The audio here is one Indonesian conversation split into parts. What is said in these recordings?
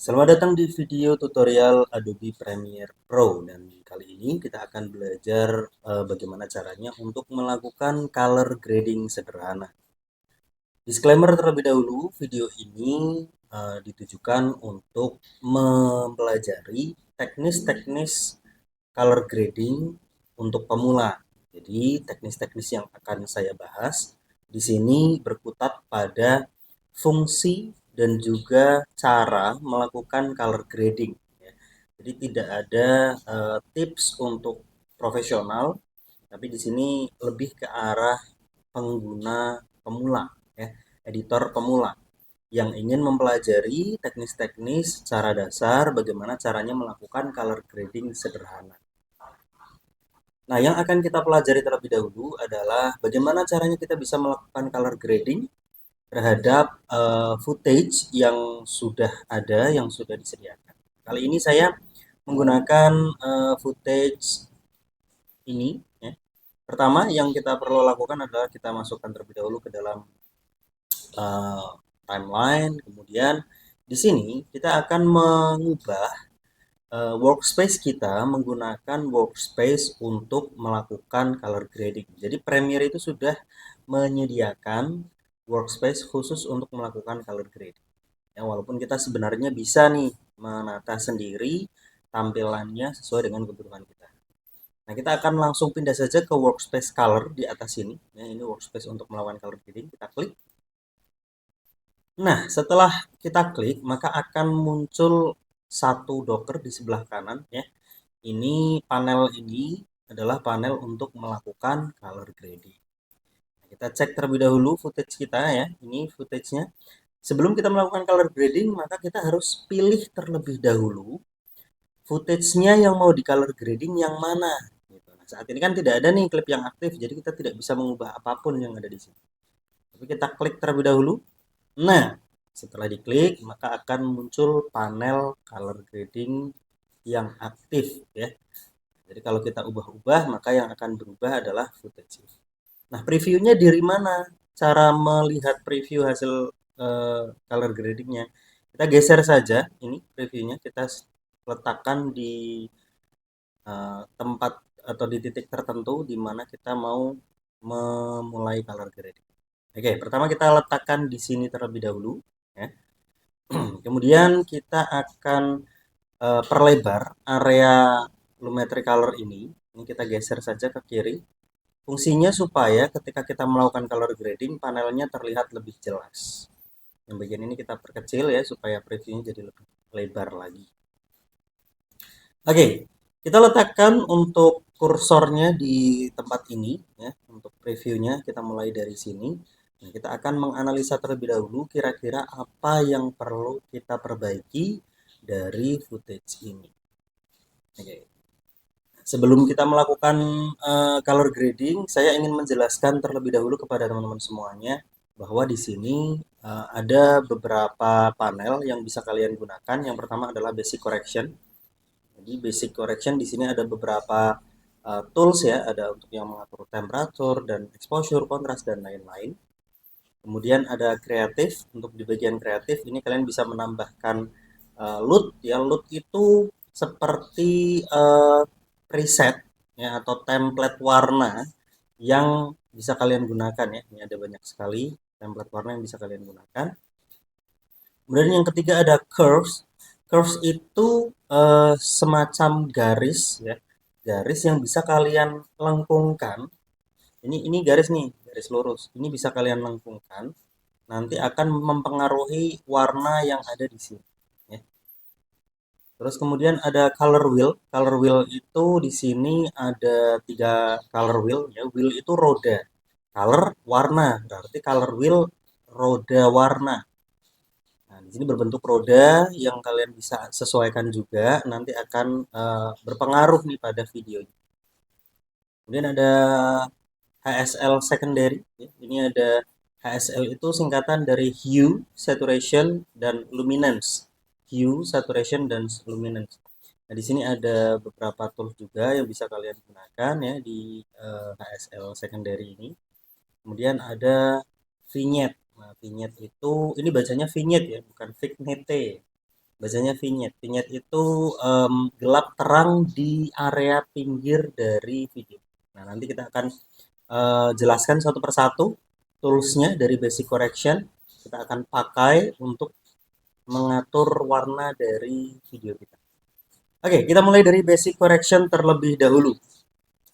Selamat datang di video tutorial Adobe Premiere Pro dan kali ini kita akan belajar bagaimana caranya untuk melakukan color grading sederhana. Disclaimer terlebih dahulu, video ini ditujukan untuk mempelajari teknis-teknis color grading untuk pemula. Jadi teknis-teknis yang akan saya bahas di sini berkutat pada fungsi dan juga cara melakukan color grading. Ya. Jadi tidak ada tips untuk profesional, tapi di sini lebih ke arah pengguna pemula, ya, editor pemula yang ingin mempelajari teknis-teknis cara dasar bagaimana caranya melakukan color grading sederhana. Nah, yang akan kita pelajari terlebih dahulu adalah bagaimana caranya kita bisa melakukan color grading terhadap footage yang sudah ada, yang sudah disediakan. Kali ini saya menggunakan footage ini. Ya. Pertama, yang kita perlu lakukan adalah kita masukkan terlebih dahulu ke dalam uh, timeline. Kemudian di sini kita akan mengubah workspace kita menggunakan workspace untuk melakukan color grading. Jadi Premiere itu sudah menyediakan workspace khusus untuk melakukan color grading. Ya, walaupun kita sebenarnya bisa nih menata sendiri tampilannya sesuai dengan kebutuhan kita. Nah, kita akan langsung pindah saja ke workspace color di atas sini. Ya, ini workspace untuk melakukan color grading. Kita klik. Nah, setelah kita klik, maka akan muncul satu docker di sebelah kanan ya. Ini panel ini adalah panel untuk melakukan color grading. Nah, kita cek terlebih dahulu footage kita ya. Ini footage-nya. Sebelum kita melakukan color grading, maka kita harus pilih terlebih dahulu footage-nya yang mau di color grading yang mana. Gitu. Nah, saat ini kan tidak ada nih klip yang aktif, jadi kita tidak bisa mengubah apapun yang ada di sini. Tapi kita klik terlebih dahulu. Nah, setelah diklik, maka akan muncul panel color grading yang aktif ya. Jadi kalau kita ubah-ubah, maka yang akan berubah adalah footage. Nah, previewnya dari mana? Cara melihat preview hasil color gradingnya. Kita geser saja ini previewnya, kita letakkan di tempat atau di titik tertentu di mana kita mau memulai color grading. Oke, pertama kita letakkan di sini terlebih dahulu. Ya. Kemudian kita akan perlebar area lumetri color ini. Ini kita geser saja ke kiri. Fungsinya supaya ketika kita melakukan color grading, panelnya terlihat lebih jelas. Yang bagian ini kita perkecil ya, supaya previewnya jadi lebih lebar lagi. Oke, kita letakkan untuk kursornya di tempat ini, ya, untuk previewnya kita mulai dari sini. Nah, kita akan menganalisa terlebih dahulu kira-kira apa yang perlu kita perbaiki dari footage ini. Oke. Sebelum kita melakukan color grading, saya ingin menjelaskan terlebih dahulu kepada teman-teman semuanya bahwa di sini ada beberapa panel yang bisa kalian gunakan. Yang pertama adalah basic correction. Jadi basic correction di sini ada beberapa tools ya, ada untuk yang mengatur temperatur dan exposure, kontras dan lain-lain. Kemudian ada kreatif. Untuk di bagian kreatif ini kalian bisa menambahkan LUT ya. LUT itu seperti preset ya atau template warna yang bisa kalian gunakan ya. Ini ada banyak sekali template warna yang bisa kalian gunakan. Kemudian yang ketiga ada curves. Curves itu semacam garis ya. Garis yang bisa kalian lengkungkan. Ini garis nih, garis lurus. Ini bisa kalian lengkungkan. Nanti akan mempengaruhi warna yang ada di sini. Ya. Terus kemudian ada color wheel. Color wheel itu di sini ada tiga color wheel. Ya, wheel itu roda. Color warna, berarti color wheel roda warna. Nah, di sini berbentuk roda yang kalian bisa sesuaikan juga. Nanti akan berpengaruh nih pada videonya. Kemudian ada HSL secondary. Ya. Ini ada HSL itu singkatan dari hue, saturation, dan luminance. Hue, saturation, dan luminance. Nah, di sini ada beberapa tools juga yang bisa kalian gunakan ya di HSL secondary ini. Kemudian ada vignette. Nah, vignette itu ini bacanya vignette ya, bukan vignette. Bacanya vignette. Vignette itu gelap terang di area pinggir dari video. Nah, nanti kita akan jelaskan satu persatu toolsnya dari basic correction. Kita akan pakai untuk mengatur warna dari video kita. Oke, kita mulai dari basic correction terlebih dahulu.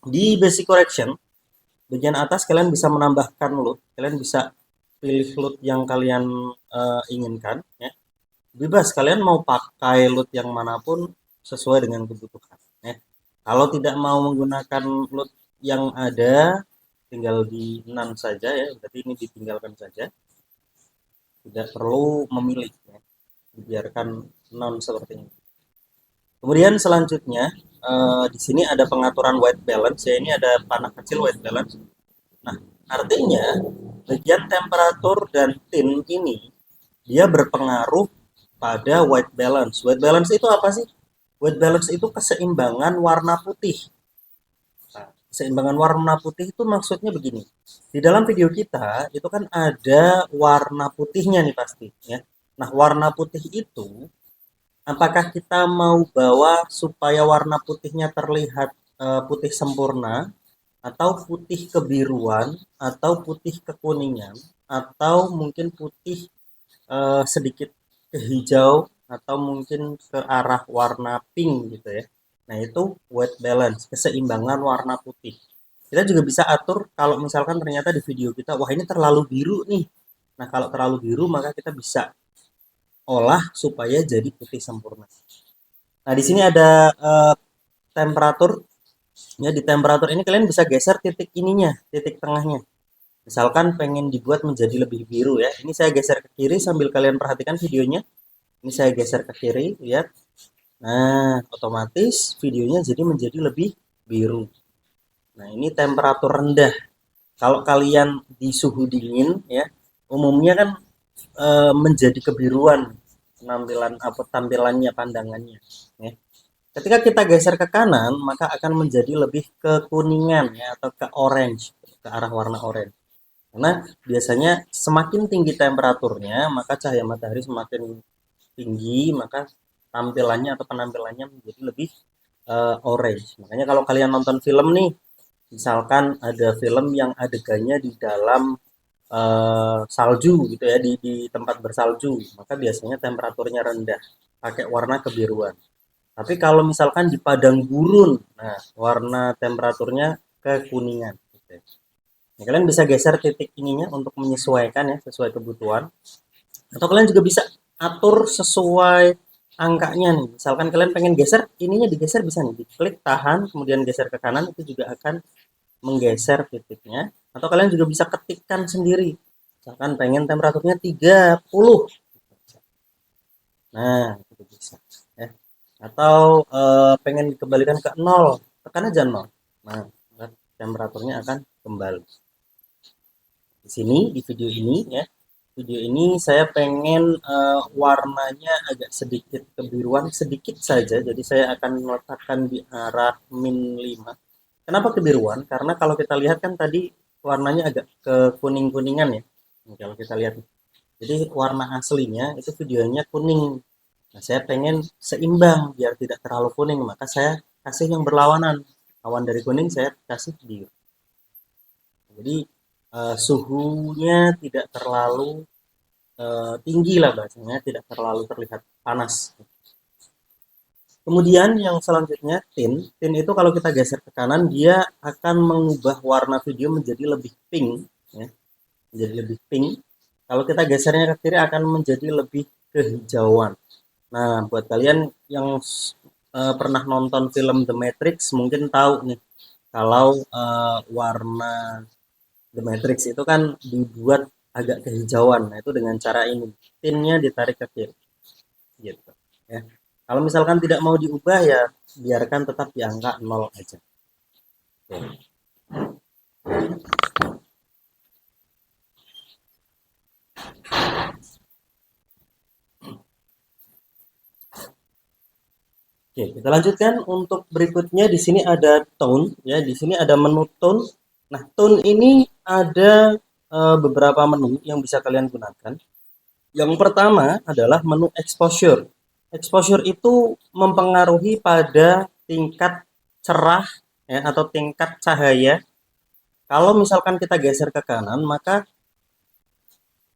Di basic correction, bagian atas kalian bisa menambahkan load. Kalian bisa pilih load yang kalian inginkan. Ya. Bebas, kalian mau pakai load yang manapun sesuai dengan kebutuhan. Ya. Kalau tidak mau menggunakan load yang ada, tinggal di none saja ya. Berarti ini ditinggalkan saja. Tidak perlu memilih. Ya. Dibiarkan none seperti ini. Kemudian selanjutnya di sini ada pengaturan white balance ya, ini ada panah kecil white balance. Nah, artinya bagian temperatur dan tint ini dia berpengaruh pada white balance. White balance itu apa sih? White balance itu keseimbangan warna putih. Nah, keseimbangan warna putih itu maksudnya begini. Di dalam video kita itu kan ada warna putihnya nih pasti ya. Nah, warna putih itu apakah kita mau bawa supaya warna putihnya terlihat putih sempurna, atau putih kebiruan, atau putih kekuningan, atau mungkin putih sedikit ke hijau, atau mungkin ke arah warna pink gitu ya. Nah itu white balance, keseimbangan warna putih. Kita juga bisa atur kalau misalkan ternyata di video kita, wah ini terlalu biru nih. Nah kalau terlalu biru maka kita bisa olah supaya jadi putih sempurna. Nah, di sini ada temperatur. Ya, di temperatur ini kalian bisa geser titik ininya, titik tengahnya. Misalkan pengen dibuat menjadi lebih biru ya. Ini saya geser ke kiri sambil kalian perhatikan videonya. Ini saya geser ke kiri, lihat. Nah, otomatis videonya jadi menjadi lebih biru. Nah, ini temperatur rendah. Kalau kalian di suhu dingin ya, umumnya kan menjadi kebiruan penampilan apa tampilannya pandangannya ya. Ketika kita geser ke kanan, maka akan menjadi lebih ke kuningan ya atau ke orange, ke arah warna orange. Karena biasanya semakin tinggi temperaturnya, maka cahaya matahari semakin tinggi, maka tampilannya atau penampilannya menjadi lebih orange. Makanya kalau kalian nonton film nih, misalkan ada film yang adegannya di dalam salju gitu ya, di tempat bersalju, maka biasanya temperaturnya rendah, pakai warna kebiruan. Tapi kalau misalkan di padang gurun, nah warna temperaturnya kekuningan. Gitu. Nah, kalian bisa geser titik ininya untuk menyesuaikan ya sesuai kebutuhan. Atau kalian juga bisa atur sesuai angkanya nih. Misalkan kalian pengen geser, ininya digeser bisa nih, diklik tahan, kemudian geser ke kanan itu juga akan menggeser titiknya. Atau kalian juga bisa ketikkan sendiri. Misalkan pengen temperaturnya 30. Nah, itu bisa. Ya. Atau pengen dikembalikan ke 0, tekan aja 0. Nah, temperaturnya akan kembali. Di sini, di video ini ya, video ini saya pengen warnanya agak sedikit kebiruan, sedikit saja. Jadi saya akan meletakkan di arah -5. Kenapa kebiruan? Karena kalau kita lihat kan tadi warnanya agak ke kuning-kuningan ya. Nih, kalau kita lihat. Jadi warna aslinya itu videonya kuning. Nah, saya pengen seimbang biar tidak terlalu kuning, maka saya kasih yang berlawanan. Lawan dari kuning saya kasih biru. Jadi suhunya tidak terlalu tinggi lah bahasanya, tidak terlalu terlihat panas. Kemudian yang selanjutnya tint. Tint itu kalau kita geser ke kanan dia akan mengubah warna video menjadi lebih pink ya. Menjadi lebih pink. Kalau kita gesernya ke kiri akan menjadi lebih kehijauan. Nah, buat kalian yang pernah nonton film The Matrix mungkin tahu nih kalau warna The Matrix itu kan dibuat agak kehijauan. Nah, itu dengan cara ini. Tintnya ditarik ke kiri gitu ya. Kalau misalkan tidak mau diubah ya biarkan tetap di angka 0 aja. Oke. Oke, kita lanjutkan untuk berikutnya di sini ada tone ya, di sini ada menu tone. Nah, tone ini ada beberapa menu yang bisa kalian gunakan. Yang pertama adalah menu exposure. Exposure itu mempengaruhi pada tingkat cerah ya, atau tingkat cahaya. Kalau misalkan kita geser ke kanan, maka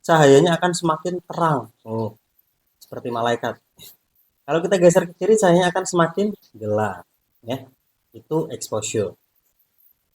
cahayanya akan semakin terang. Oh, seperti malaikat. Kalau kita geser ke kiri, cahayanya akan semakin gelap. Ya, itu exposure.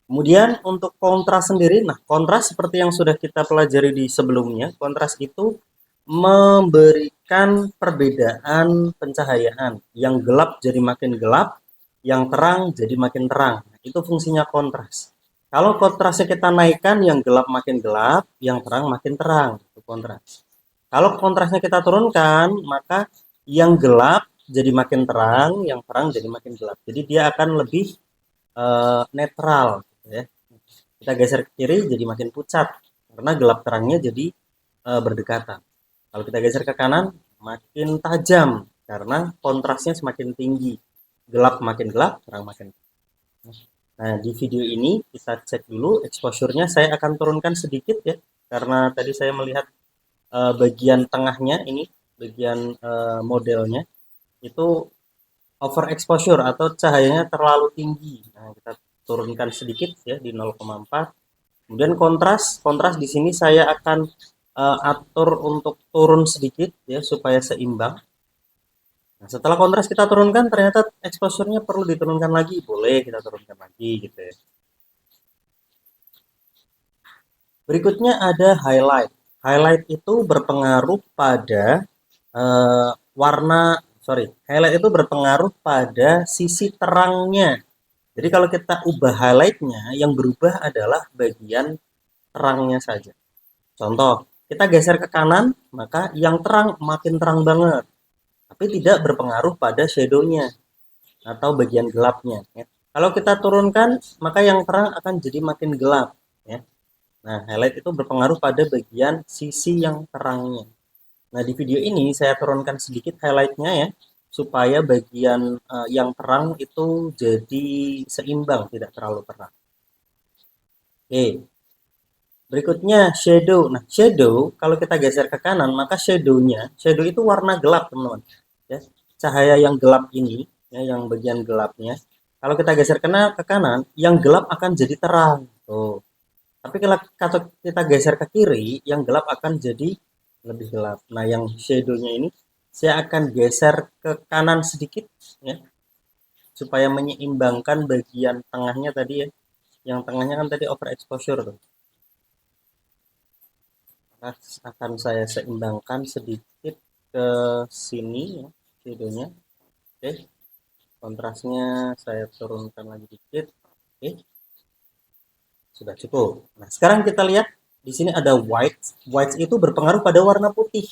Kemudian untuk kontras sendiri, nah kontras seperti yang sudah kita pelajari di sebelumnya, kontras itu memberikan perbedaan pencahayaan. Yang gelap jadi makin gelap, yang terang jadi makin terang. Itu fungsinya kontras. Kalau kontrasnya kita naikkan, yang gelap makin gelap, yang terang makin terang. Itu kontras. Kalau kontrasnya kita turunkan, maka yang gelap jadi makin terang, yang terang jadi makin gelap. Jadi dia akan lebih netral ya. Kita geser ke kiri jadi makin pucat karena gelap terangnya jadi berdekatan. Kalau kita geser ke kanan makin tajam karena kontrasnya semakin tinggi. Gelap makin gelap, terang makin. Nah, di video ini kita cek dulu exposure-nya. Saya akan turunkan sedikit ya karena tadi saya melihat bagian tengahnya ini, bagian modelnya itu overexposure atau cahayanya terlalu tinggi. Nah, kita turunkan sedikit ya di 0,4. Kemudian kontras, kontras di sini saya akan atur untuk turun sedikit ya supaya seimbang. Nah, setelah kontras kita turunkan, ternyata exposure-nya perlu diturunkan lagi, boleh kita turunkan lagi gitu ya. Berikutnya ada highlight. Highlight itu berpengaruh pada warna, sorry, highlight itu berpengaruh pada sisi terangnya. Jadi kalau kita ubah highlightnya, yang berubah adalah bagian terangnya saja. Contoh, kita geser ke kanan, maka yang terang makin terang banget, tapi tidak berpengaruh pada shadow-nya atau bagian gelapnya. Ya. Kalau kita turunkan, maka yang terang akan jadi makin gelap. Ya. Nah, highlight itu berpengaruh pada bagian sisi yang terangnya. Nah, di video ini saya turunkan sedikit highlight-nya ya, supaya bagian yang terang itu jadi seimbang, tidak terlalu terang. Oke, berikutnya shadow. Nah, shadow kalau kita geser ke kanan, maka shadow itu warna gelap, teman-teman. Ya, cahaya yang gelap ini, ya, yang bagian gelapnya. Kalau kita geser ke kanan, yang gelap akan jadi terang. Tuh. Tapi kalau kita geser ke kiri, yang gelap akan jadi lebih gelap. Nah, yang shadow-nya ini saya akan geser ke kanan sedikit, ya, supaya menyeimbangkan bagian tengahnya tadi ya. Yang tengahnya kan tadi overexposure tuh. Akan saya seimbangkan sedikit ke sini ya videonya. Oke, kontrasnya saya turunkan lagi dikit. Oke, sudah cukup. Nah, sekarang kita lihat di sini ada white. White itu berpengaruh pada warna putih.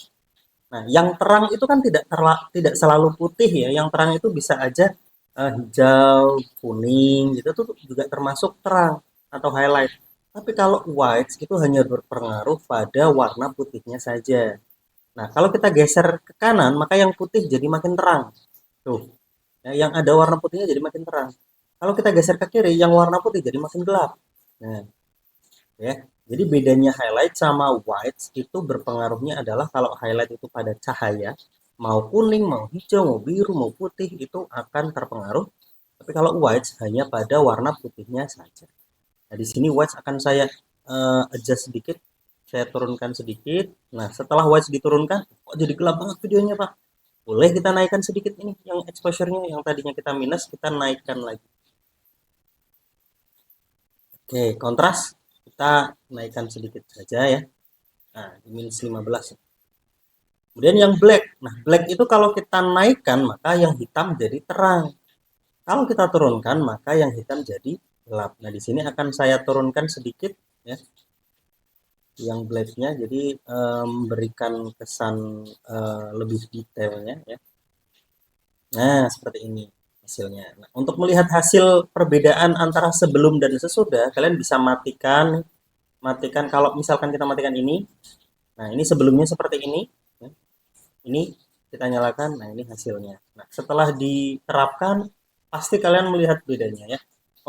Nah, yang terang itu kan tidak selalu putih ya. Yang terang itu bisa aja hijau, kuning gitu tuh juga termasuk terang atau highlight. Tapi kalau white itu hanya berpengaruh pada warna putihnya saja. Nah, kalau kita geser ke kanan, maka yang putih jadi makin terang. Tuh, ya, yang ada warna putihnya jadi makin terang. Kalau kita geser ke kiri, yang warna putih jadi makin gelap. Nah, ya. Jadi bedanya highlight sama white itu berpengaruhnya adalah kalau highlight itu pada cahaya, mau kuning, mau hijau, mau biru, mau putih itu akan terpengaruh. Tapi kalau white hanya pada warna putihnya saja. Nah, di sini white akan saya adjust sedikit, saya turunkan sedikit. Nah, setelah white diturunkan, kok jadi gelap banget videonya, Pak? Boleh kita naikkan sedikit ini, yang exposure-nya yang tadinya kita minus, kita naikkan lagi. Oke, kontras kita naikkan sedikit saja ya. Nah, di minus 15. Kemudian yang black. Nah, black itu kalau kita naikkan, maka yang hitam jadi terang. Kalau kita turunkan, maka yang hitam jadi gelap. Nah, di sini akan saya turunkan sedikit ya, yang blacknya jadi memberikan kesan lebih detailnya ya. Nah, seperti ini hasilnya. Nah, untuk melihat hasil perbedaan antara sebelum dan sesudah, kalian bisa matikan kalau misalkan kita matikan ini. Nah, ini sebelumnya seperti ini. Ya. Ini kita nyalakan. Nah, ini hasilnya. Nah, setelah diterapkan, pasti kalian melihat bedanya ya.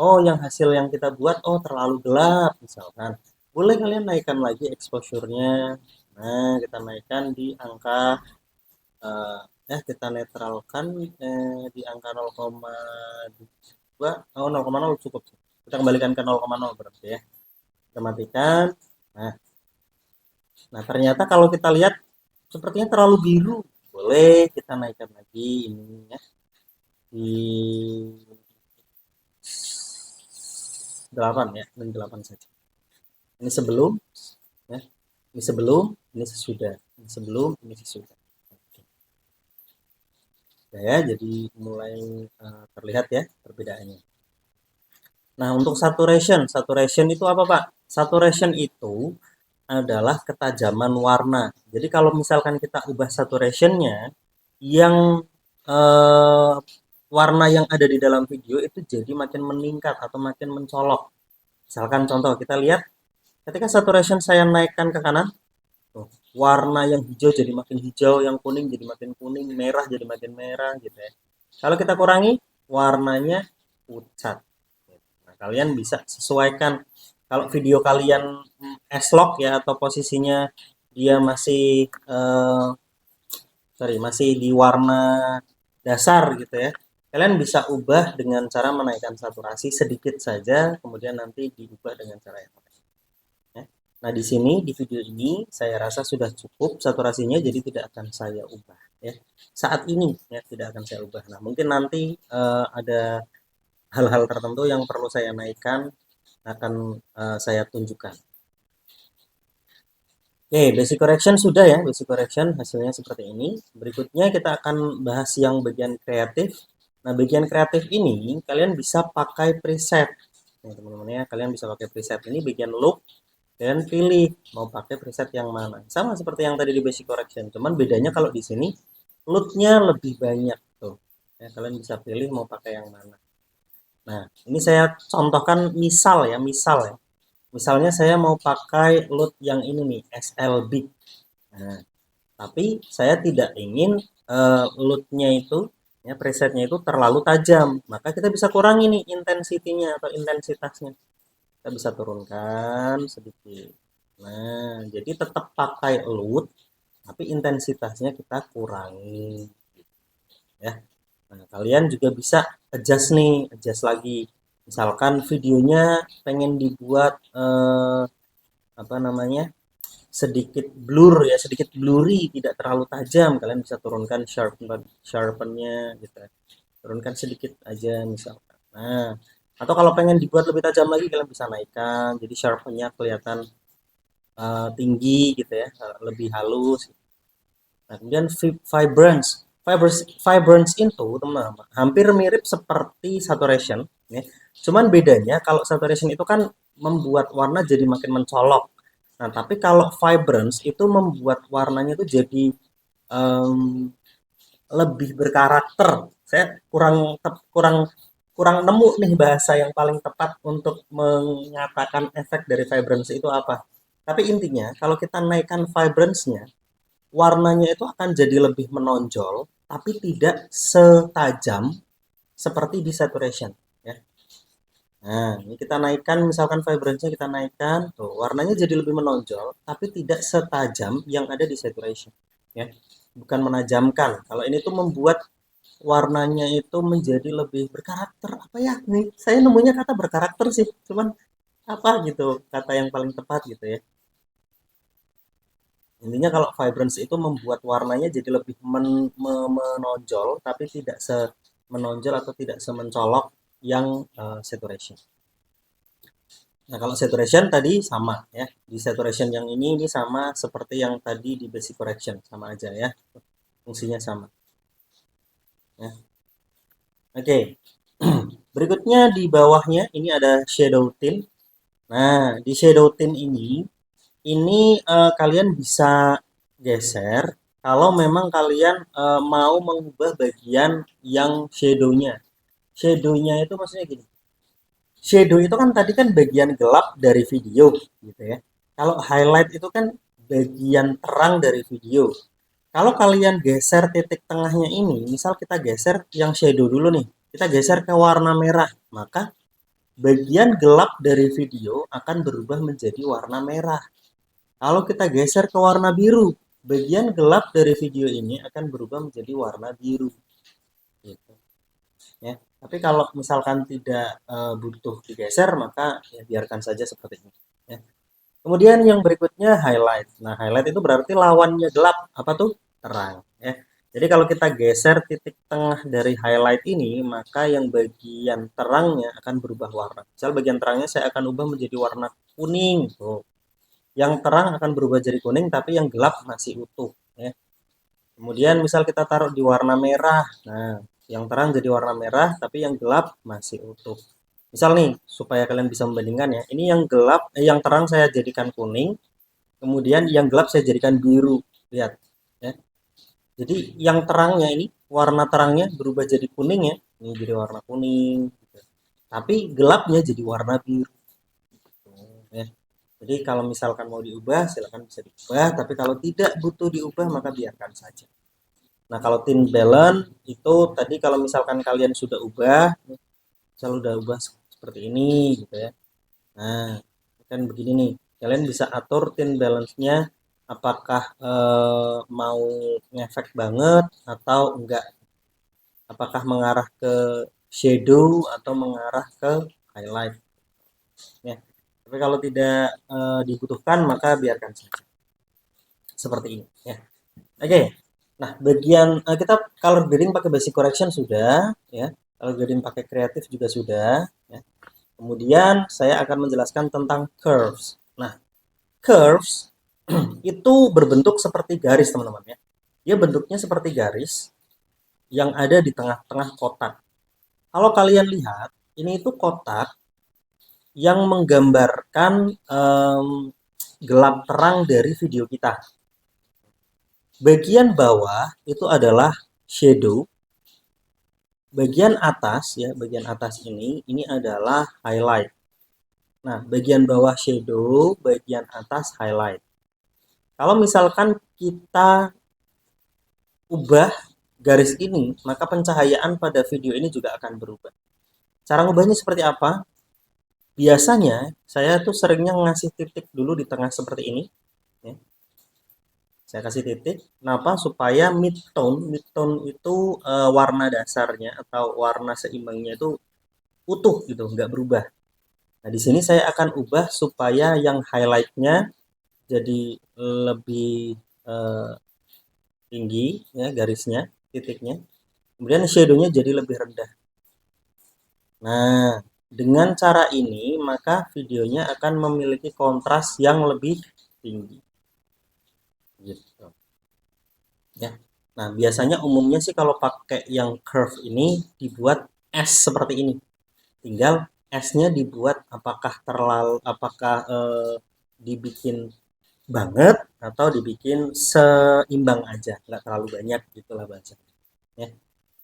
Oh, yang hasil yang kita buat, oh terlalu gelap misalkan. Boleh kalian naikkan lagi exposure-nya. Nah, kita naikkan di angka ya, kita netralkan di angka 0,2. Oh, 0,0 cukup. Kita kembalikan ke 0,0 berarti ya. Kita matikan. Nah, ternyata kalau kita lihat sepertinya terlalu biru. Boleh kita naikkan lagi ini ya di 8 ya, dan 8 saja. Ini sebelum ya. Ini sebelum, ini sesudah. Ini sebelum, ini sesudah. Oke. Ya, jadi mulai terlihat ya perbedaannya. Nah, untuk saturation itu apa, Pak? Saturation itu adalah ketajaman warna. Jadi kalau misalkan kita ubah saturationnya, yang eh, warna yang ada di dalam video itu jadi makin meningkat atau makin mencolok. Misalkan contoh, kita lihat ketika saturation saya naikkan ke kanan, tuh, warna yang hijau jadi makin hijau, yang kuning jadi makin kuning, merah jadi makin merah gitu ya. Kalau kita kurangi, warnanya pucat. Nah, kalian bisa sesuaikan. Kalau video kalian S-lock ya, atau posisinya dia masih masih di warna dasar gitu ya. Kalian bisa ubah dengan cara menaikkan saturasi sedikit saja, kemudian nanti diubah dengan cara yang lain. Ya. Nah, di sini di video ini saya rasa sudah cukup saturasinya, jadi tidak akan saya ubah ya. Saat ini ya tidak akan saya ubah. Nah, mungkin nanti ada hal-hal tertentu yang perlu saya naikkan, akan saya tunjukkan. Oke, basic correction sudah ya. Basic correction hasilnya seperti ini. Berikutnya kita akan bahas yang bagian kreatif. Nah, bagian kreatif ini kalian bisa pakai preset. Nah, teman-teman ya, kalian bisa pakai preset ini bagian look. Kalian pilih mau pakai preset yang mana. Sama seperti yang tadi di basic correction. Cuman bedanya kalau di sini looknya lebih banyak tuh. Ya, kalian bisa pilih mau pakai yang mana. Nah, ini saya contohkan misal ya. Misalnya saya mau pakai load yang ini nih, SLB. Nah, tapi saya tidak ingin loadnya itu, ya presetnya itu terlalu tajam. Maka kita bisa kurangi nih intensitinya atau intensitasnya. Kita bisa turunkan sedikit. Nah, jadi tetap pakai load, tapi intensitasnya kita kurangi, ya. Nah, kalian juga bisa adjust lagi. Misalkan videonya pengen dibuat apa namanya, sedikit blur ya, sedikit blurry, tidak terlalu tajam, kalian bisa turunkan sharpennya gitu, turunkan sedikit aja misalkan. Nah, atau kalau pengen dibuat lebih tajam lagi, kalian bisa naikkan jadi sharpennya kelihatan tinggi gitu ya, lebih halus. Nah, kemudian vibrance itu teman-teman hampir mirip seperti saturation ya. Cuman bedanya kalau saturation itu kan membuat warna jadi makin mencolok. Nah, tapi kalau vibrance itu membuat warnanya itu jadi em, lebih berkarakter. Saya kurang kurang nemu nih bahasa yang paling tepat untuk mengatakan efek dari vibrance itu apa. Tapi intinya kalau kita naikkan vibrance-nya, warnanya itu akan jadi lebih menonjol, tapi tidak setajam seperti di saturation ya. Nah, ini kita naikkan, misalkan vibrance-nya kita naikkan, tuh warnanya jadi lebih menonjol, tapi tidak setajam yang ada di saturation ya. Bukan menajamkan. Kalau ini tuh membuat warnanya itu menjadi lebih berkarakter. Apa ya? Nih, saya nemunya kata berkarakter sih. Cuman apa gitu kata yang paling tepat gitu ya. Intinya kalau vibrance itu membuat warnanya jadi lebih menonjol, tapi tidak menonjol atau tidak semencolok yang saturation. Nah, kalau saturation tadi sama ya. Di saturation yang ini sama seperti yang tadi di basic correction, sama aja ya. Fungsinya sama. Ya. Oke. Berikutnya di bawahnya ini ada shadow tint. Nah, di shadow tint ini kalian bisa geser kalau memang kalian mau mengubah bagian yang shadow-nya. Shadow-nya itu maksudnya gini. Shadow itu kan tadi kan bagian gelap dari video gitu ya. Kalau highlight itu kan bagian terang dari video. Kalau kalian geser titik tengahnya ini, misal kita geser yang shadow dulu nih. Kita geser ke warna merah, maka bagian gelap dari video akan berubah menjadi warna merah. Kalau kita geser ke warna biru, bagian gelap dari video ini akan berubah menjadi warna biru gitu ya. Tapi kalau misalkan tidak butuh digeser, maka ya biarkan saja seperti ini ya. Kemudian yang berikutnya highlight. Nah, highlight itu berarti lawannya gelap. Apa tuh? Terang. Ya. Jadi kalau kita geser titik tengah dari highlight ini, maka yang bagian terangnya akan berubah warna. Misal bagian terangnya saya akan ubah menjadi warna kuning. Tuh. Yang terang akan berubah jadi kuning, tapi yang gelap masih utuh. Ya. Kemudian misal kita taruh di warna merah. Nah, yang terang jadi warna merah, tapi yang gelap masih utuh. Misal nih, supaya kalian bisa membandingkan ya. Ini yang gelap, yang terang saya jadikan kuning, kemudian yang gelap saya jadikan biru. Lihat, ya. Jadi yang terangnya ini, warna terangnya berubah jadi kuning ya. Ini jadi warna kuning. Gitu. Tapi gelapnya jadi warna biru. Ya. Jadi kalau misalkan mau diubah, silakan bisa diubah. Tapi kalau tidak butuh diubah, maka biarkan saja. Nah, kalau tint balance itu tadi kalau misalkan kalian sudah ubah, misal udah ubah seperti ini gitu ya. Nah, kan begini nih. Kalian bisa atur tint balance-nya apakah mau ngefek banget atau enggak. Apakah mengarah ke shadow atau mengarah ke highlight ya. Tapi kalau tidak dibutuhkan maka biarkan saja. Seperti ini ya. Oke. Nah, bagian kita color grading pakai basic correction sudah ya. Color grading pakai kreatif juga sudah ya. Kemudian saya akan menjelaskan tentang curves. Nah, curves itu berbentuk seperti garis, teman-teman ya. Dia bentuknya seperti garis yang ada di tengah-tengah kotak. Kalau kalian lihat, ini itu kotak yang menggambarkan gelap terang dari video kita. Bagian bawah itu adalah shadow. Bagian atas ya, bagian atas ini adalah highlight. Nah, bagian bawah shadow, bagian atas highlight. Kalau misalkan kita ubah garis ini, maka pencahayaan pada video ini juga akan berubah. Cara ngubahnya seperti apa? Biasanya saya tuh seringnya ngasih titik dulu di tengah seperti ini. Ya. Saya kasih titik. Kenapa? Supaya mid tone itu warna dasarnya atau warna seimbangnya itu utuh gitu, nggak berubah. Nah, di sini saya akan ubah supaya yang highlightnya jadi lebih eh, tinggi ya garisnya, titiknya. Kemudian shadownya jadi lebih rendah. Nah, dengan cara ini maka videonya akan memiliki kontras yang lebih tinggi. Gitu. Ya. Nah, biasanya umumnya sih kalau pakai yang curve ini dibuat S seperti ini. Tinggal S-nya dibuat apakah dibikin banget atau dibikin seimbang aja, nggak terlalu banyak gitulah bahasa. Ya.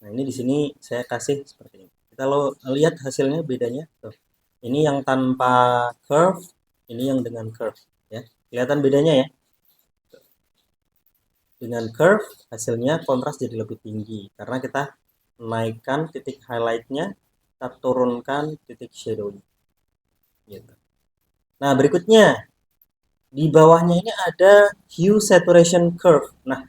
Nah, ini di sini saya kasih seperti ini. Kita lo lihat hasilnya bedanya tuh. Ini yang tanpa curve, ini yang dengan curve ya. Kelihatan bedanya ya. Dengan curve hasilnya kontras jadi lebih tinggi karena kita naikkan titik highlightnya, kita turunkan titik shadownya gitu. Nah, berikutnya di bawahnya ini ada hue saturation curve. Nah,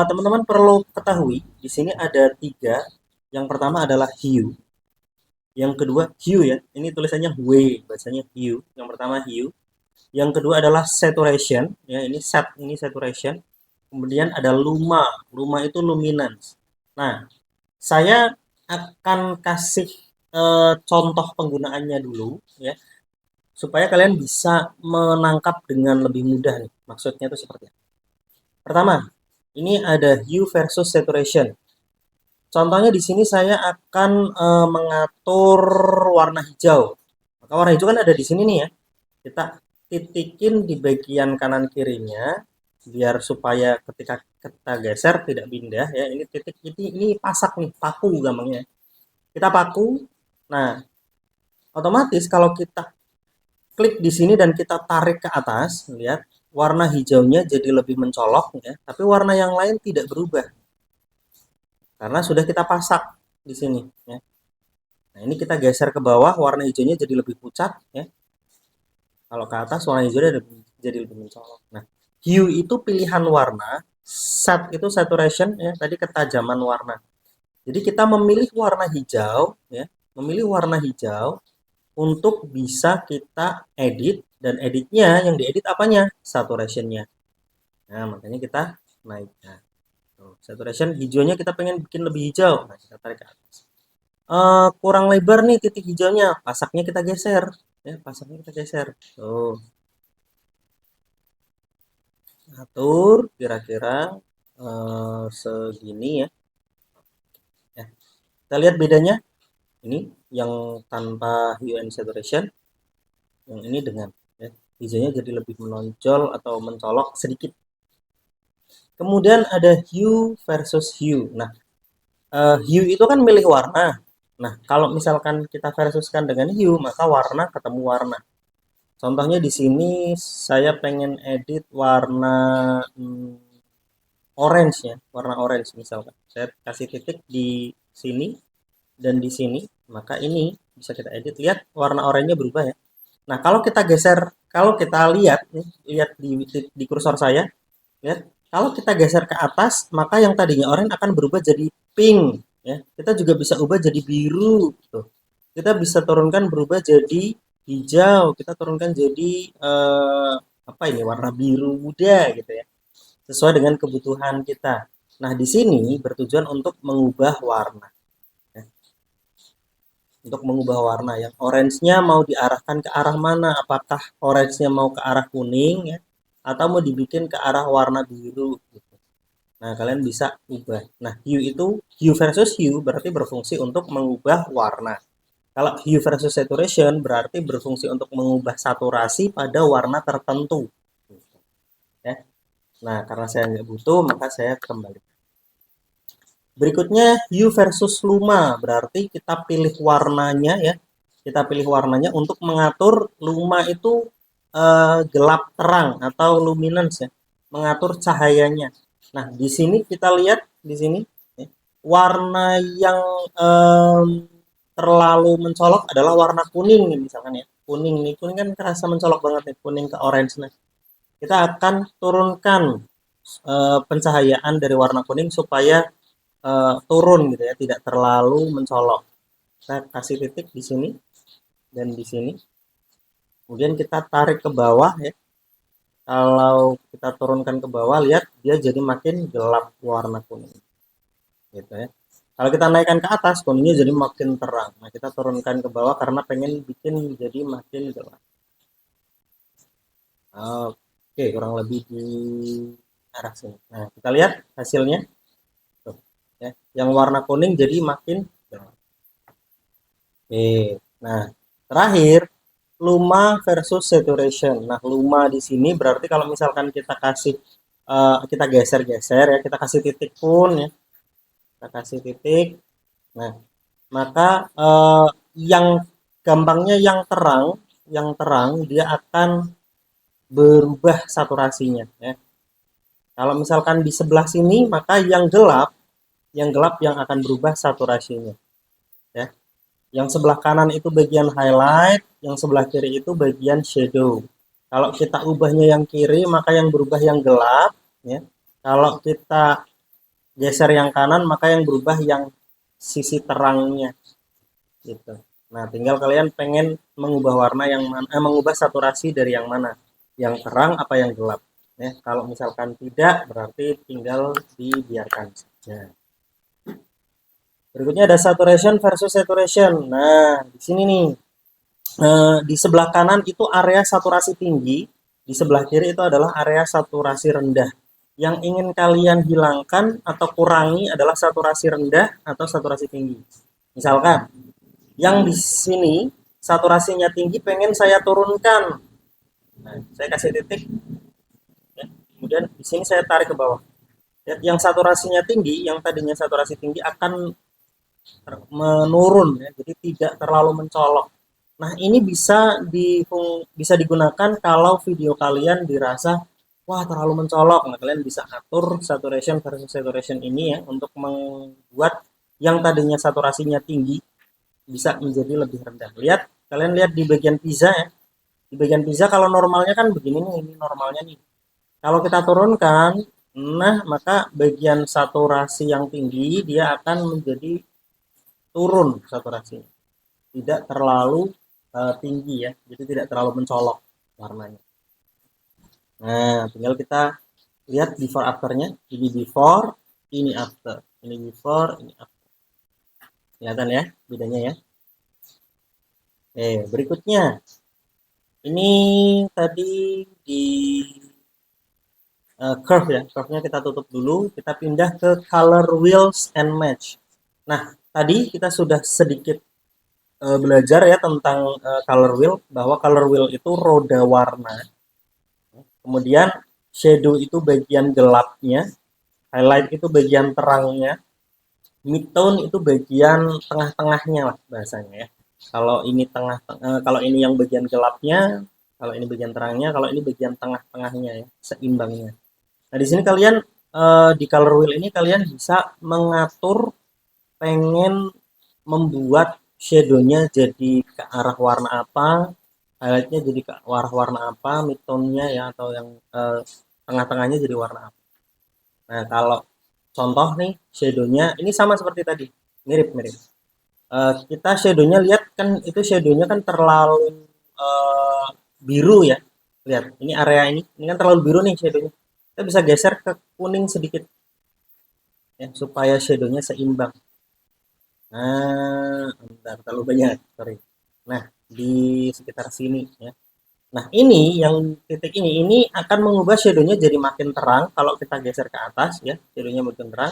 teman-teman perlu ketahui di sini ada tiga. Yang pertama adalah hue, yang kedua hue ya, ini tulisannya W, bahasanya hue. Yang pertama hue, yang kedua adalah saturation ya, ini saturation. Kemudian ada luma, luma itu luminance. Nah, saya akan kasih contoh penggunaannya dulu ya, supaya kalian bisa menangkap dengan lebih mudah nih. Maksudnya itu seperti apa. Pertama, ini ada hue versus saturation. Contohnya di sini saya akan mengatur warna hijau. Maka warna hijau kan ada di sini nih ya. Kita titikin di bagian kanan kirinya biar supaya ketika kita geser tidak pindah ya. Ini titik ini pasak nih, paku gampangnya. Kita paku. Nah, otomatis kalau kita klik di sini dan kita tarik ke atas, lihat warna hijaunya jadi lebih mencolok ya, tapi warna yang lain tidak berubah karena sudah kita pasak di sini ya. Nah, ini kita geser ke bawah, warna hijaunya jadi lebih pucat ya. Kalau ke atas warna hijaunya jadi lebih mencolok. Nah, hue itu pilihan warna, sat itu saturation ya, tadi ketajaman warna. Jadi kita memilih warna hijau ya, memilih warna hijau untuk bisa kita edit, dan editnya yang diedit apanya? Saturationnya. Nah, makanya kita naikkan. Saturation hijaunya kita pengen bikin lebih hijau. Nah, kita tarik ke atas. Kurang lebar nih titik hijaunya, pasaknya kita geser. Ya, pasaknya kita geser. Tuh, atur kira-kira segini ya. Ya. Kita lihat bedanya. Ini yang tanpa hue and saturation, yang ini dengan ya, hijaunya jadi lebih menonjol atau mencolok sedikit. Kemudian ada hue versus hue. Nah, hue itu kan milih warna. Nah, kalau misalkan kita versuskan dengan hue, maka warna ketemu warna. Contohnya di sini saya pengen edit warna orange ya, warna orange misalkan. Saya kasih titik di sini dan di sini, maka ini bisa kita edit. Lihat warna oranye berubah ya. Nah, kalau kita geser, kalau kita lihat nih, lihat di kursor saya, lihat kalau kita geser ke atas, maka yang tadinya oranye akan berubah jadi pink ya. Kita juga bisa ubah jadi biru gitu. Kita bisa turunkan berubah jadi hijau, kita turunkan jadi apa ini warna biru muda gitu ya. Sesuai dengan kebutuhan kita. Nah, di sini bertujuan untuk mengubah warna. Untuk mengubah warna yang orange-nya mau diarahkan ke arah mana, apakah orange-nya mau ke arah kuning ya atau mau dibikin ke arah warna biru gitu. Nah, kalian bisa ubah. Nah, hue itu hue versus hue berarti berfungsi untuk mengubah warna. Kalau hue versus saturation berarti berfungsi untuk mengubah saturasi pada warna tertentu. Ya. Nah, karena saya nggak butuh, maka saya kembali. Berikutnya hue versus luma, berarti kita pilih warnanya ya. Kita pilih warnanya untuk mengatur luma itu gelap terang atau luminance ya, mengatur cahayanya. Nah, di sini kita lihat di sini ya, warna yang terlalu mencolok adalah warna kuning nih misalkan ya. Kuning nih, kuning kan terasa mencolok banget nih, kuning ke orange. Nah, kita akan turunkan pencahayaan dari warna kuning supaya turun gitu ya, tidak terlalu mencolok. Kita kasih titik di sini dan di sini. Kemudian kita tarik ke bawah ya. Kalau kita turunkan ke bawah, lihat dia jadi makin gelap warna kuning. Gitu ya. Kalau kita naikkan ke atas, kuningnya jadi makin terang. Nah, kita turunkan ke bawah karena pengen bikin jadi makin gelap. Oke, kurang lebih di arah sini. Nah, kita lihat hasilnya. Tuh, ya. Yang warna kuning jadi makin gelap. Oke, nah terakhir luma versus saturation. Nah, luma di sini berarti kalau misalkan kita kasih kita geser-geser ya, kita kasih titik pun ya, kita kasih titik. Nah, maka yang gampangnya yang terang dia akan berubah saturasinya ya. Kalau misalkan di sebelah sini, maka yang gelap yang akan berubah saturasinya ya. Yang sebelah kanan itu bagian highlight, yang sebelah kiri itu bagian shadow. Kalau kita ubahnya yang kiri, maka yang berubah yang gelap. Ya. Kalau kita geser yang kanan, maka yang berubah yang sisi terangnya. Gitu. Nah, tinggal kalian pengen mengubah warna yang mana, mengubah saturasi dari yang mana, yang terang apa yang gelap. Ya, kalau misalkan tidak, berarti tinggal dibiarkan saja. Berikutnya ada saturation versus saturation. Nah, di sini nih. Di sebelah kanan itu area saturasi tinggi, di sebelah kiri itu adalah area saturasi rendah. Yang ingin kalian hilangkan atau kurangi adalah saturasi rendah atau saturasi tinggi. Misalkan, yang di sini saturasinya tinggi pengen saya turunkan. Nah, saya kasih titik, ya. Kemudian di sini saya tarik ke bawah. Ya, yang saturasinya tinggi, yang tadinya saturasi tinggi akan menurun, ya, jadi tidak terlalu mencolok. Nah, ini bisa digunakan kalau video kalian dirasa wah terlalu mencolok. Nah, kalian bisa atur saturation versus saturation ini ya untuk membuat yang tadinya saturasinya tinggi bisa menjadi lebih rendah. Lihat, kalian lihat di bagian pizza ya. Di bagian pizza kalau normalnya kan begini nih, ini normalnya nih. Kalau kita turunkan, nah maka bagian saturasi yang tinggi dia akan menjadi turun saturasinya, tidak terlalu tinggi ya, jadi tidak terlalu mencolok warnanya. Nah, tinggal kita lihat before afternya, ini before, ini after, ini before, ini after. Kelihatan ya bedanya ya. Berikutnya ini tadi di curve ya, curve-nya kita tutup dulu, kita pindah ke color wheels and match. Nah, tadi kita sudah sedikit belajar ya tentang color wheel, bahwa color wheel itu roda warna, kemudian shadow itu bagian gelapnya, highlight itu bagian terangnya, midtone itu bagian tengah-tengahnya lah bahasanya ya. Kalau ini kalau ini yang bagian gelapnya, kalau ini bagian terangnya, kalau ini bagian tengah-tengahnya ya, seimbangnya. Nah, di sini kalian di color wheel ini kalian bisa mengatur pengen membuat shadownya jadi ke arah warna apa, highlightnya jadi ke arah warna apa, midtone-nya ya atau yang tengah-tengahnya jadi warna apa. Nah, kalau contoh nih shadownya ini sama seperti tadi, mirip-mirip. Kita shadownya lihat kan itu shadownya kan terlalu biru ya. Lihat, ini area ini kan terlalu biru nih shadownya. Kita bisa geser ke kuning sedikit ya supaya shadownya seimbang. Nah, bentar, terlalu banyak, sorry. Nah, di sekitar sini ya. Nah, ini yang titik ini akan mengubah shadownya jadi makin terang kalau kita geser ke atas ya, shadownya makin terang.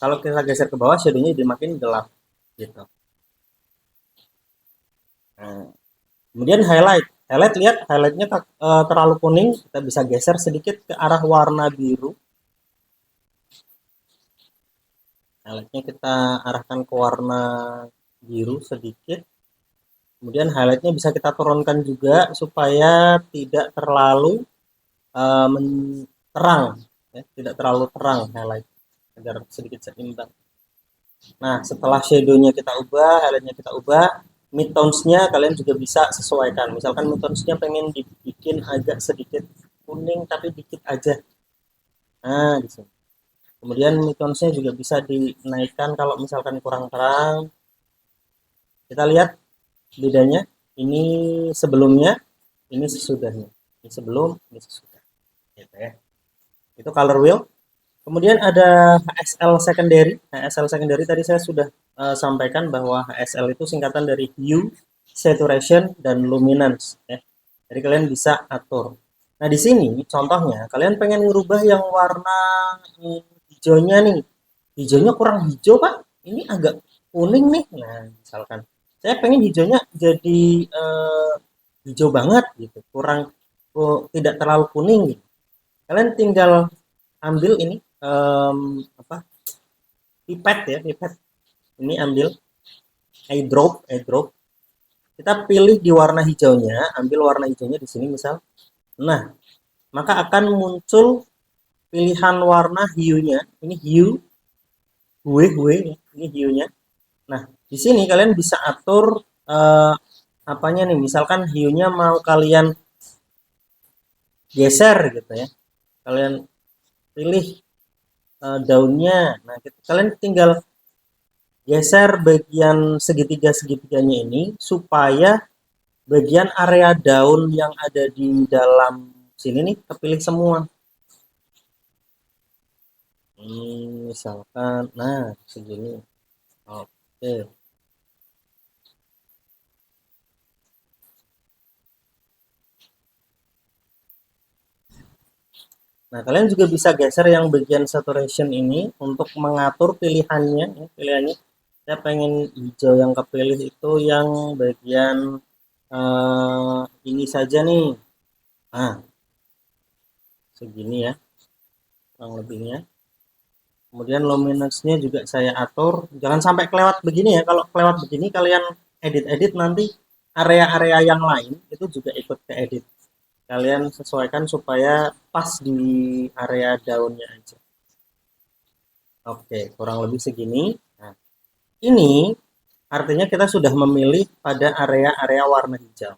Kalau kita geser ke bawah, shadownya jadi makin gelap gitu. Nah, kemudian highlight. Highlight lihat highlightnya terlalu kuning, kita bisa geser sedikit ke arah warna biru. Highlightnya kita arahkan ke warna biru sedikit. Kemudian highlightnya bisa kita turunkan juga supaya tidak terlalu terang, ya, tidak terlalu terang highlight, agar sedikit seimbang. Nah, setelah shadownya kita ubah, highlightnya kita ubah, midtones-nya kalian juga bisa sesuaikan. Misalkan midtones-nya pengen dibikin agak sedikit kuning tapi dikit aja. Nah, di sini. Kemudian midtones-nya juga bisa dinaikkan kalau misalkan kurang terang. Kita lihat bedanya. Ini sebelumnya, ini sesudahnya. Ini sebelum, ini sesudah. Gitu ya. Itu color wheel. Kemudian ada HSL secondary. HSL secondary tadi saya sudah sampaikan bahwa HSL itu singkatan dari hue, saturation, dan luminance. Ya. Jadi kalian bisa atur. Nah di sini contohnya kalian pengen merubah yang warna hijaunya nih. Hijaunya kurang hijau pak. Ini agak kuning nih. Nah misalkan saya pengen hijaunya jadi hijau banget gitu. Kurang tidak terlalu kuning gitu. Kalian tinggal ambil ini apa pipet ya pipet ini ambil eye drop kita pilih di warna hijaunya, ambil warna hijaunya di sini misal. Nah maka akan muncul pilihan warna hue-nya, ini hue ini hue-nya. Nah di sini kalian bisa atur apanya nih, misalkan hue-nya mau kalian geser gitu ya, kalian pilih daunnya. Nah kalian tinggal geser bagian segitiga-segitiganya ini supaya bagian area daun yang ada di dalam sini nih kepilih semua. Misalkan, nah segini. Oke. Nah, kalian juga bisa geser yang bagian saturation ini untuk mengatur pilihannya. Pilihannya, saya pengen hijau yang kepilih itu yang bagian ini saja nih. Nah, segini ya, kurang lebihnya. Kemudian luminance-nya juga saya atur. Jangan sampai kelewat begini ya. Kalau kelewat begini kalian edit-edit nanti area-area yang lain itu juga ikut ke edit. Kalian sesuaikan supaya pas di area daunnya aja. Oke, kurang lebih segini. Nah, ini artinya kita sudah memilih pada area-area warna hijau.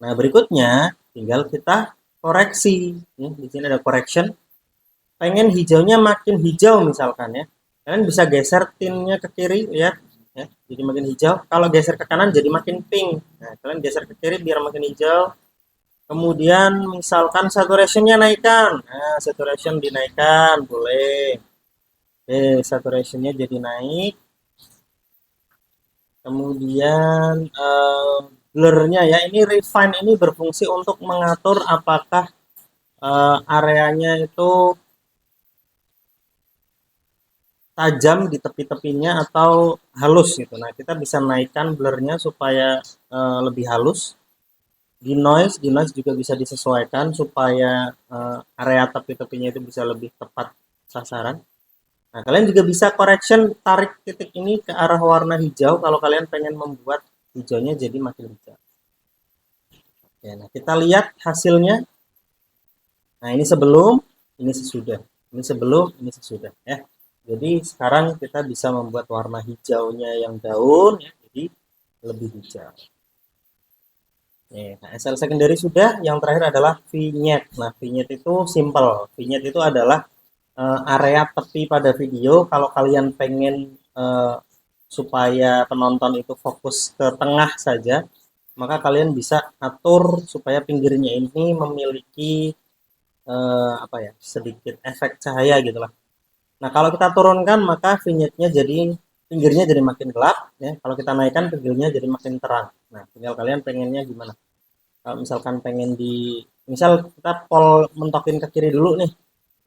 Nah, berikutnya tinggal kita koreksi. Ya, di sini ada correction. Pengen hijaunya makin hijau misalkan ya. Kalian bisa geser tinnya ke kiri ya. Ya, jadi makin hijau. Kalau geser ke kanan jadi makin pink. Nah, kalian geser ke kiri biar makin hijau. Kemudian misalkan saturationnya naikkan. Nah, saturation dinaikkan boleh. Oke, saturationnya jadi naik. Kemudian blurnya ya, ini refine ini berfungsi untuk mengatur apakah areanya itu tajam di tepi-tepinya atau halus gitu. Nah, kita bisa naikkan blurnya supaya lebih halus. Di noise juga bisa disesuaikan supaya area tepi-tepinya itu bisa lebih tepat sasaran. Nah, kalian juga bisa correction tarik titik ini ke arah warna hijau kalau kalian pengen membuat hijaunya jadi makin hijau. Oke, nah kita lihat hasilnya. Nah, ini sebelum, ini sesudah. Ini sebelum, ini sesudah ya. Jadi sekarang kita bisa membuat warna hijaunya yang daun ya, jadi lebih hijau. Nah, SL secondary sudah, yang terakhir adalah vignette. Nah, vignette itu simple. Vignette itu adalah area tepi pada video. Kalau kalian pengen supaya penonton itu fokus ke tengah saja, maka kalian bisa atur supaya pinggirnya ini memiliki apa ya, sedikit efek cahaya gitulah. Nah, kalau kita turunkan maka vignette-nya jadi pinggirnya jadi makin gelap ya. Kalau kita naikkan pinggirnya jadi makin terang. Nah, tinggal kalian pengennya gimana. Kalau misalkan pengen misal kita pol mentokin ke kiri dulu nih.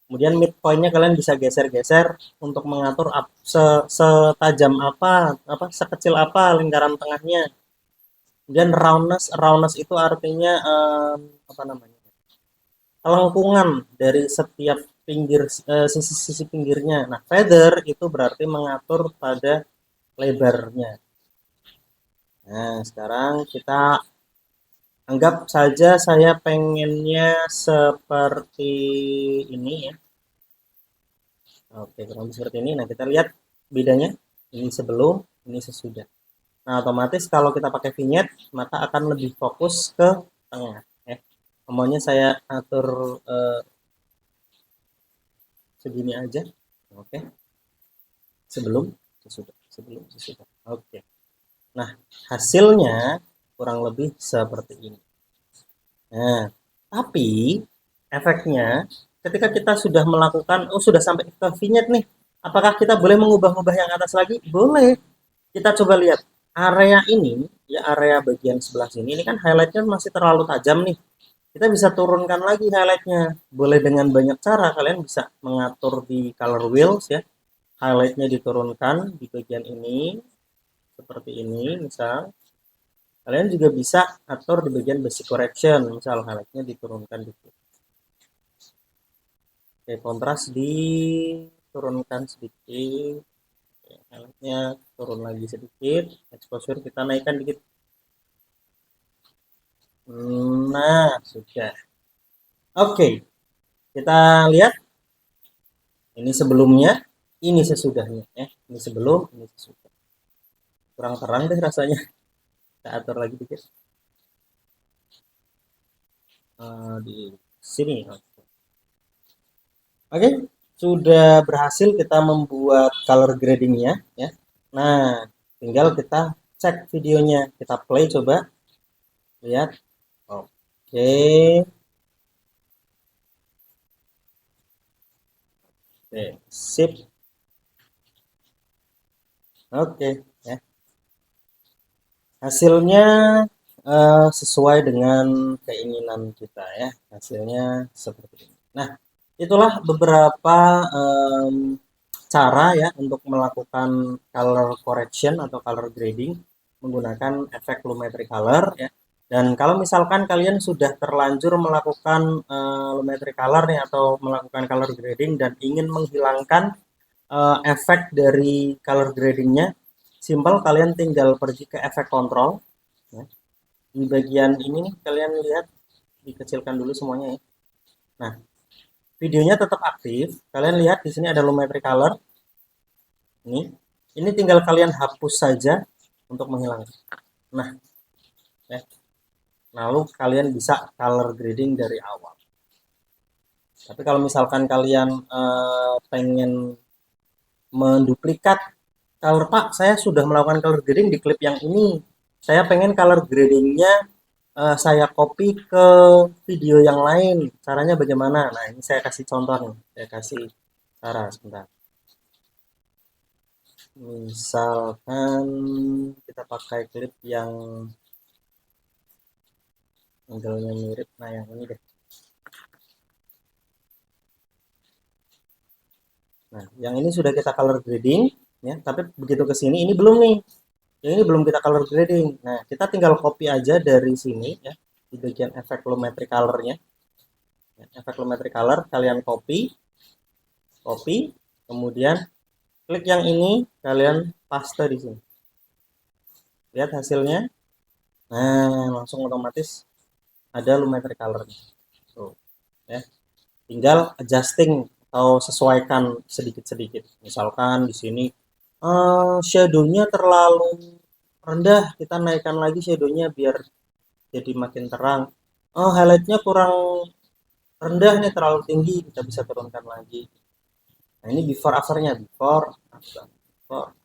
Kemudian midpoint-nya kalian bisa geser-geser untuk mengatur setajam apa sekecil apa lingkaran tengahnya. Kemudian roundness itu artinya apa namanya? Lengkungan dari setiap sisi-sisi pinggirnya. Nah, feather itu berarti mengatur pada lebarnya. Nah, sekarang kita anggap saja saya pengennya seperti ini ya. Oke, kurang lebih seperti ini. Nah, kita lihat bedanya. Ini sebelum, ini sesudah. Nah, otomatis kalau kita pakai vignette, maka akan lebih fokus ke tengah. Ya. Maunya saya atur segini aja. Oke. Sebelum, sesudah. Sebelum, sesudah. Oke. Nah, hasilnya kurang lebih seperti ini. Nah, tapi efeknya ketika kita sudah melakukan, oh sudah sampai ke vignette nih, apakah kita boleh mengubah-ubah yang atas lagi? Boleh. Kita coba lihat area ini, ya area bagian sebelah sini, ini kan highlightnya masih terlalu tajam nih. Kita bisa turunkan lagi highlightnya. Boleh dengan banyak cara, kalian bisa mengatur di color wheels ya. Highlightnya diturunkan di bagian ini, seperti ini misal. Kalian juga bisa atur di bagian basic correction, misal highlightnya diturunkan dikit. Oke, kontras diturunkan sedikit. Oke, highlightnya turun lagi sedikit. Exposure kita naikkan dikit. Nah, sudah. Oke, kita lihat. Ini sebelumnya, ini sesudahnya. Ini sebelum, ini sesudah. Kurang terang deh rasanya. Kita atur lagi dikit. Di sini. Oke, sudah berhasil kita membuat color gradingnya ya. Nah, tinggal kita cek videonya, kita play coba, lihat. Oke, oke, sip. Oke, ya. Hasilnya sesuai dengan keinginan kita ya. Hasilnya seperti ini. Nah, itulah beberapa cara ya untuk melakukan color correction atau color grading menggunakan efek lumetri color ya. Dan kalau misalkan kalian sudah terlanjur melakukan lumetri color nih atau melakukan color grading dan ingin menghilangkan efek dari color gradingnya, simple kalian tinggal pergi ke efek control ya. Di bagian ini nih kalian lihat, dikecilkan dulu semuanya ya. Nah, videonya tetap aktif. Kalian lihat di sini ada lumetri color. Ini tinggal kalian hapus saja untuk menghilangkan. Nah, ya. Lalu kalian bisa color grading dari awal. Tapi kalau misalkan kalian pengen menduplikat color, Pak, saya sudah melakukan color grading di klip yang ini. Saya pengen color gradingnya saya copy ke video yang lain. Caranya bagaimana? Nah, ini saya kasih contoh nih. Saya kasih cara sebentar. Misalkan kita pakai klip yang angle-nya mirip. Nah, yang ini deh. Nah, yang ini sudah kita color grading, ya. Tapi begitu ke sini, ini belum nih. Yang ini belum kita color grading. Nah, kita tinggal copy aja dari sini, ya, di bagian efek lumetri color-nya. Ya, efek lumetri color, kalian copy, copy, kemudian klik yang ini, kalian paste di sini. Lihat hasilnya. Nah, langsung otomatis ada lumetri color-nya. Tuh, ya. Tinggal adjusting atau sesuaikan sedikit-sedikit. Misalkan di sini shadow-nya terlalu rendah, kita naikkan lagi shadow-nya biar jadi makin terang. Oh, highlight-nya kurang rendah nih, terlalu tinggi, kita bisa turunkan lagi. Nah, ini before after-nya, before after, before,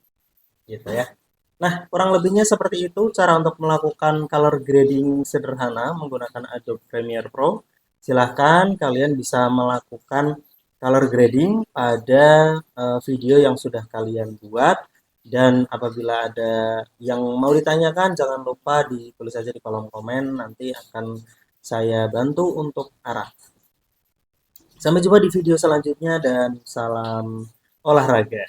gitu ya. Nah, kurang lebihnya seperti itu cara untuk melakukan color grading sederhana menggunakan Adobe Premiere Pro. Silahkan kalian bisa melakukan color grading pada video yang sudah kalian buat. Dan apabila ada yang mau ditanyakan, jangan lupa ditulis saja di kolom komen. Nanti akan saya bantu untuk arah. Sampai jumpa di video selanjutnya dan salam olahraga.